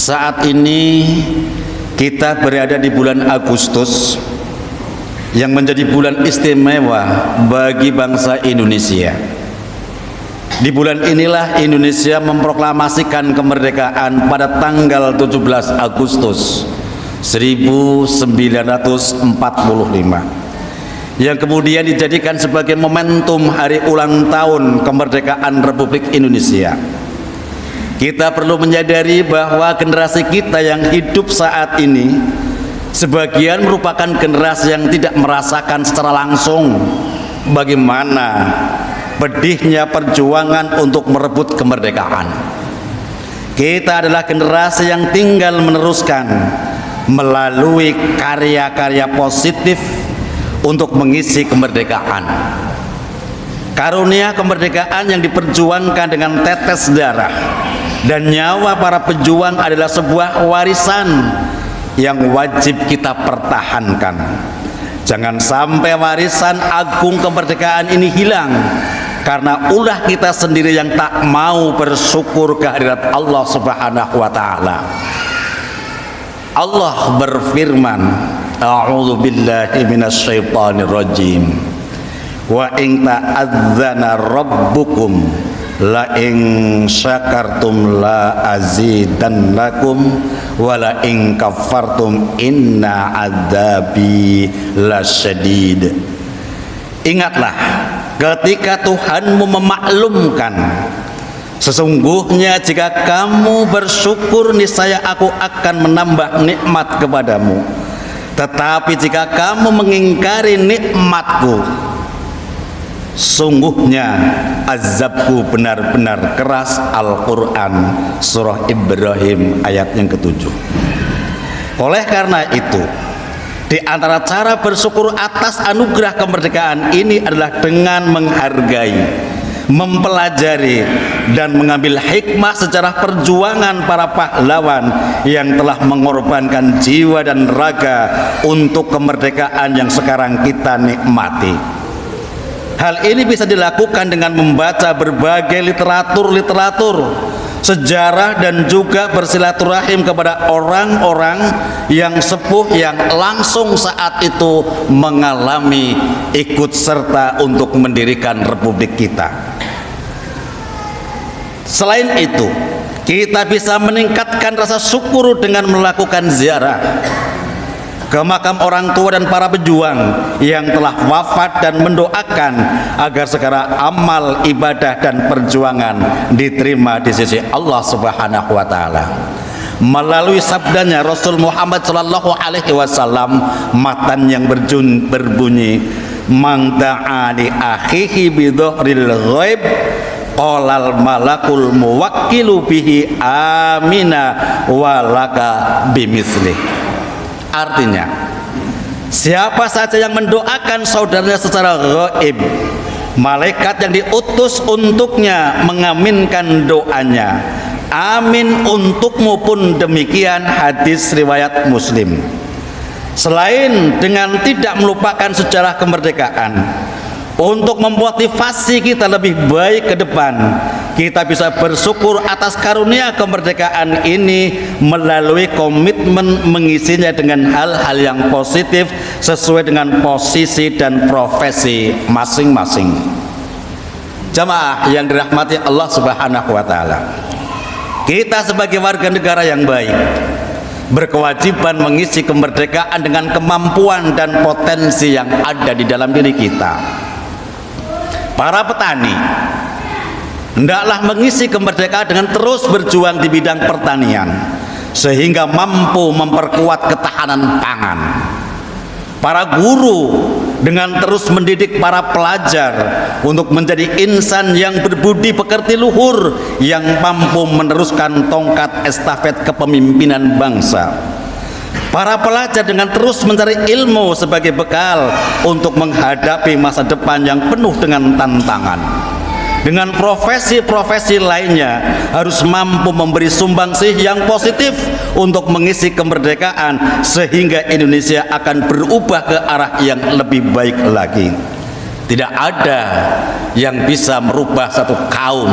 Saat ini kita berada di bulan Agustus yang menjadi bulan istimewa bagi bangsa Indonesia. Di bulan inilah Indonesia memproklamasikan kemerdekaan pada tanggal 17 Agustus 1945 yang kemudian dijadikan sebagai momentum hari ulang tahun kemerdekaan Republik Indonesia. Kita perlu menyadari bahwa generasi kita yang hidup saat ini sebagian merupakan generasi yang tidak merasakan secara langsung bagaimana pedihnya perjuangan untuk merebut kemerdekaan. Kita adalah generasi yang tinggal meneruskan melalui karya-karya positif untuk mengisi kemerdekaan. Karunia kemerdekaan yang diperjuangkan dengan tetes darah dan nyawa para pejuang adalah sebuah warisan yang wajib kita pertahankan. Jangan sampai warisan agung kemerdekaan ini hilang karena ulah kita sendiri yang tak mau bersyukur kehadirat Allah Subhanahu wa taala. Allah berfirman, a'udzu billahi minasyaitonir rajim. Wa in ta'adzana rabbukum la in syakartum la azidannakum wa la in kafartum inna adzabi lasyadid. Ingatlah ketika Tuhanmu memaklumkan, sesungguhnya jika kamu bersyukur niscaya aku akan menambah nikmat kepadamu, tetapi jika kamu mengingkari nikmatku, sungguhnya azabku benar-benar keras. Al-Quran surah Ibrahim ayat yang ke-7. Oleh karena itu, di antara cara bersyukur atas anugerah kemerdekaan ini adalah dengan menghargai, mempelajari dan mengambil hikmah sejarah perjuangan para pahlawan yang telah mengorbankan jiwa dan raga untuk kemerdekaan yang sekarang kita nikmati. Hal ini bisa dilakukan dengan membaca berbagai literatur sejarah dan juga bersilaturahim kepada orang-orang yang sepuh yang langsung saat itu mengalami ikut serta untuk mendirikan republik kita. Selain itu, kita bisa meningkatkan rasa syukur dengan melakukan ziarah ke makam orang tua dan para pejuang yang telah wafat dan mendoakan agar segera amal ibadah dan perjuangan diterima di sisi Allah Subhanahu wa taala. Melalui sabdanya Rasul Muhammad sallallahu alaihi wasallam, matan yang berbunyi, "Man da'a li akhihi bi dhahril ghaib qalal malakul muwakkilu bihi amina walaka bimislih." Artinya, siapa saja yang mendoakan saudaranya secara gaib, malaikat yang diutus untuknya mengaminkan doanya. Amin untukmu pun demikian. Hadis riwayat Muslim. Selain dengan tidak melupakan sejarah kemerdekaan, untuk memotivasi kita lebih baik ke depan, kita bisa bersyukur atas karunia kemerdekaan ini melalui komitmen mengisinya dengan hal-hal yang positif sesuai dengan posisi dan profesi masing-masing. Jamaah yang dirahmati Allah Subhanahu wa taala, kita sebagai warga negara yang baik berkewajiban mengisi kemerdekaan dengan kemampuan dan potensi yang ada di dalam diri kita. Para petani hendaklah mengisi kemerdekaan dengan terus berjuang di bidang pertanian sehingga mampu memperkuat ketahanan pangan. Para guru dengan terus mendidik para pelajar untuk menjadi insan yang berbudi pekerti luhur yang mampu meneruskan tongkat estafet kepemimpinan bangsa. Para pelajar dengan terus mencari ilmu sebagai bekal untuk menghadapi masa depan yang penuh dengan tantangan. Dengan profesi-profesi lainnya harus mampu memberi sumbangsih yang positif untuk mengisi kemerdekaan sehingga Indonesia akan berubah ke arah yang lebih baik lagi. Tidak ada yang bisa merubah satu kaum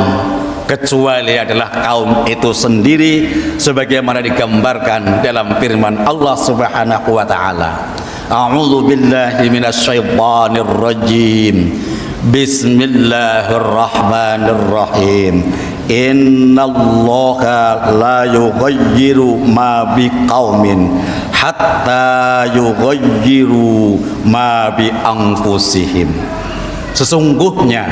kecuali adalah kaum itu sendiri sebagaimana digambarkan dalam firman Allah Subhanahu wa taala. A'udzu billahi minasyaitonir rajim. Bismillahirrahmanirrahim. Innallaha la yughayyiru ma biqaumin hatta yughayyiru ma bi anfusihim. Sesungguhnya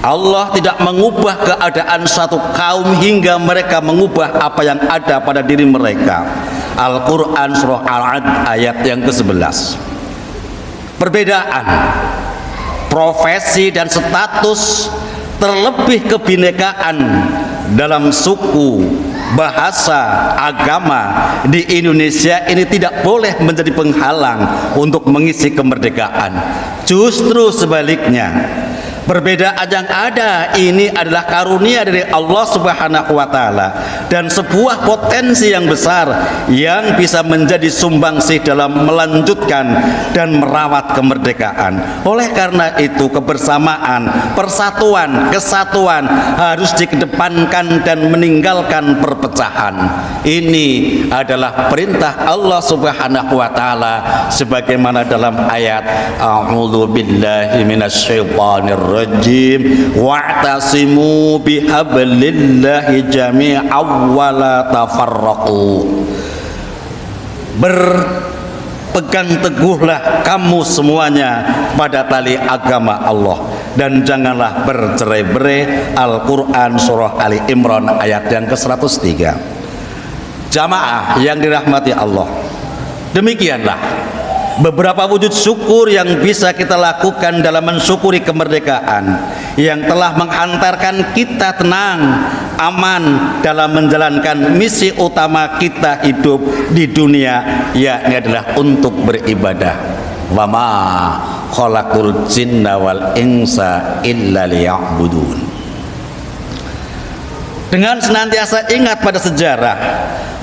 Allah tidak mengubah keadaan satu kaum hingga mereka mengubah apa yang ada pada diri mereka. Al-Quran surah Al-Ad ayat yang ke-11. Perbedaan profesi dan status, terlebih kebinekaan dalam suku, bahasa, agama di Indonesia ini tidak boleh menjadi penghalang untuk mengisi kemerdekaan. Justru sebaliknya, perbedaan yang ada ini adalah karunia dari Allah Subhanahu wa taala dan sebuah potensi yang besar yang bisa menjadi sumbangsih dalam melanjutkan dan merawat kemerdekaan. Oleh karena itu, kebersamaan, persatuan, kesatuan harus dikedepankan dan meninggalkan perpecahan. Ini adalah perintah Allah Subhanahu wa taala sebagaimana dalam ayat A'udzu billahi minasyaitonir rajim wa'tasimu bihablillahi jami'an wa la tafarraqu. Berpegang teguhlah kamu semuanya pada tali agama Allah dan janganlah bercerai-berai. Al-Quran surah Ali Imran ayat yang ke-103. Jamaah yang dirahmati Allah, demikianlah beberapa wujud syukur yang bisa kita lakukan dalam mensyukuri kemerdekaan yang telah menghantarkan kita tenang, aman dalam menjalankan misi utama kita hidup di dunia, yakni adalah untuk beribadah. Wa ma khalaqul jinna wal insa illa liya'budun. Dengan senantiasa ingat pada sejarah,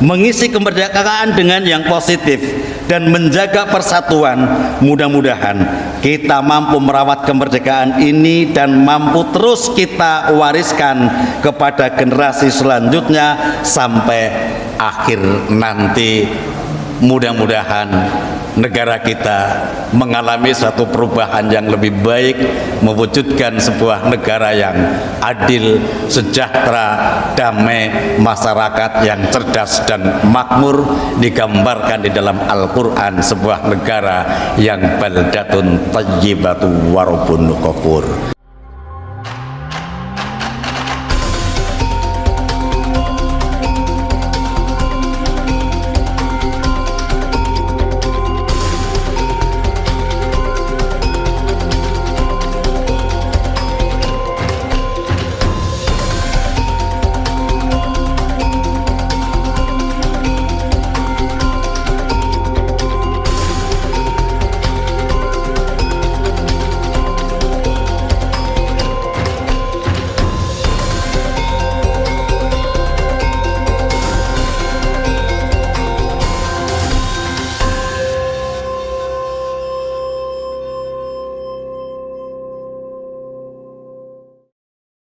mengisi kemerdekaan dengan yang positif dan menjaga persatuan, mudah-mudahan kita mampu merawat kemerdekaan ini dan mampu terus kita wariskan kepada generasi selanjutnya sampai akhir nanti. Mudah-mudahan negara kita mengalami suatu perubahan yang lebih baik, mewujudkan sebuah negara yang adil, sejahtera, damai, masyarakat yang cerdas dan makmur, digambarkan di dalam Al-Quran sebuah negara yang baldatun thayyibatu wa rabbun ghafur.